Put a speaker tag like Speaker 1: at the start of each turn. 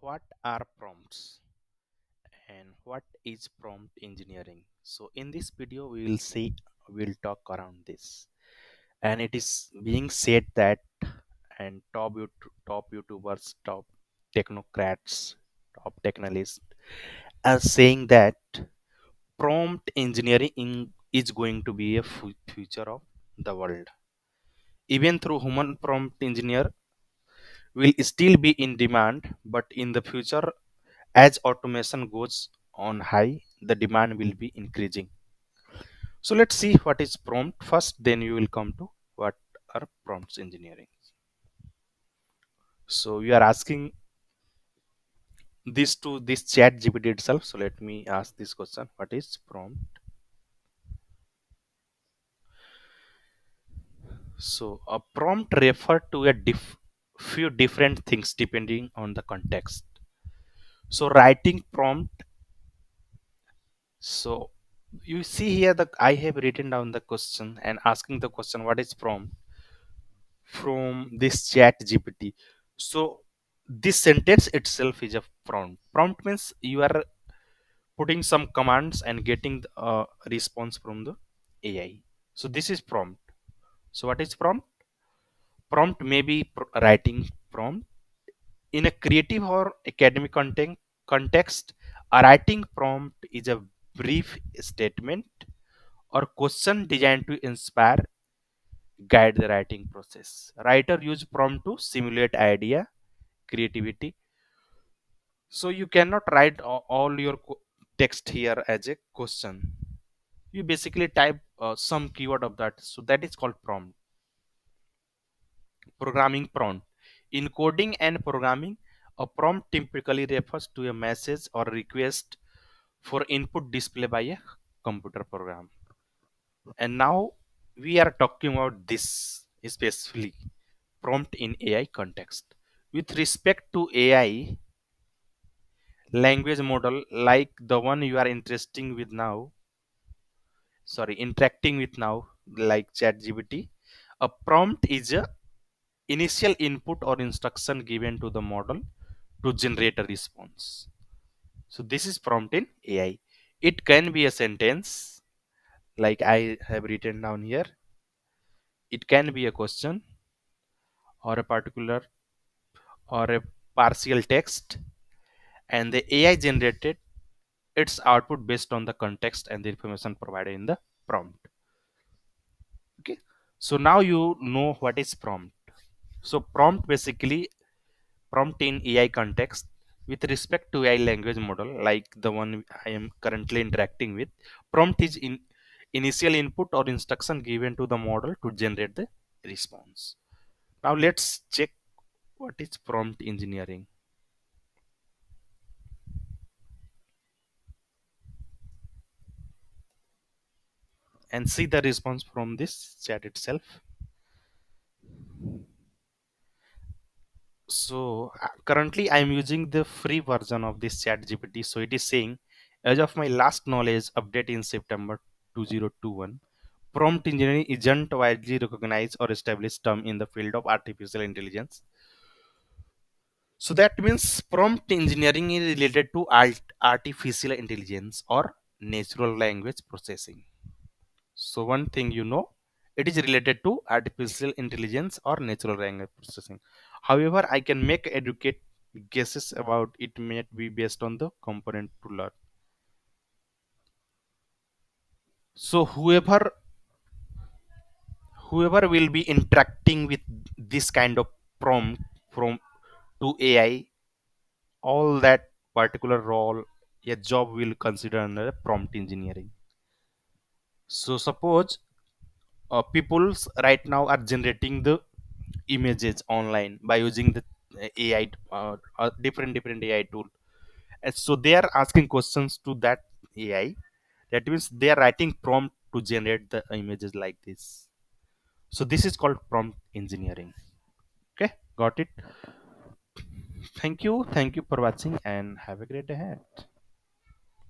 Speaker 1: What are prompts and what is prompt engineering? So in this video we'll talk around this, and it is being said that and top YouTubers, top technocrats, top technalists are saying that prompt engineering is going to be a future of the world. Even through human prompt engineer will still be in demand, but in the future, as automation goes on high, the demand will be increasing. So let's see what is prompt first, then you will come to what are prompts engineering. So you are asking this to this chat GPT itself. So let me ask this question. What is prompt? So a prompt refer to a few different things depending on the context. So writing prompt. So you see here that I have written down the question and asking the question what is prompt from this chat GPT. So this sentence itself is a prompt. Prompt means you are putting some commands and getting a response from the AI. So this is prompt. So what is prompt? Prompt may be writing prompt in a creative or academic context. A writing prompt is a brief statement or question designed to inspire, guide the writing process. Writer use prompt to simulate idea, creativity. So you cannot write all your text here as a question. You basically type some keyword of that. So that is called prompt. Programming prompt. In coding and programming, a prompt typically refers to a message or request for input display by a computer program. And now we are talking about this especially prompt in AI context. With respect to AI language model like the one you are interacting with now, like ChatGPT, a prompt is a initial input or instruction given to the model to generate a response. So this is prompt in AI. It can be a sentence like I have written down here. It can be a question or a particular or a partial text, and the AI generated its output based on the context and the information provided in the prompt. Okay, so now you know what is prompt. So prompt in AI context with respect to AI language model like the one I am currently interacting with. Prompt is in initial input or instruction given to the model to generate the response. Now let's check what is prompt engineering and see the response from this chat itself. So currently I'm using the free version of this chat GPT. So it is saying, as of my last knowledge update in September 2021, prompt engineering isn't widely recognized or established term in the field of artificial intelligence. So that means prompt engineering is related to artificial intelligence or natural language processing. So one thing you know, it is related to artificial intelligence or natural language processing. However, I can make educate guesses about it may be based on the component to learn. So whoever will be interacting with this kind of prompt from to AI, all that particular role, a job will consider under prompt engineering. So suppose peoples right now are generating the images online by using the AI, different AI tool. And so they are asking questions to that AI. That means they are writing prompt to generate the images like this. So this is called prompt engineering. Okay, got it. Thank you for watching and have a great day ahead.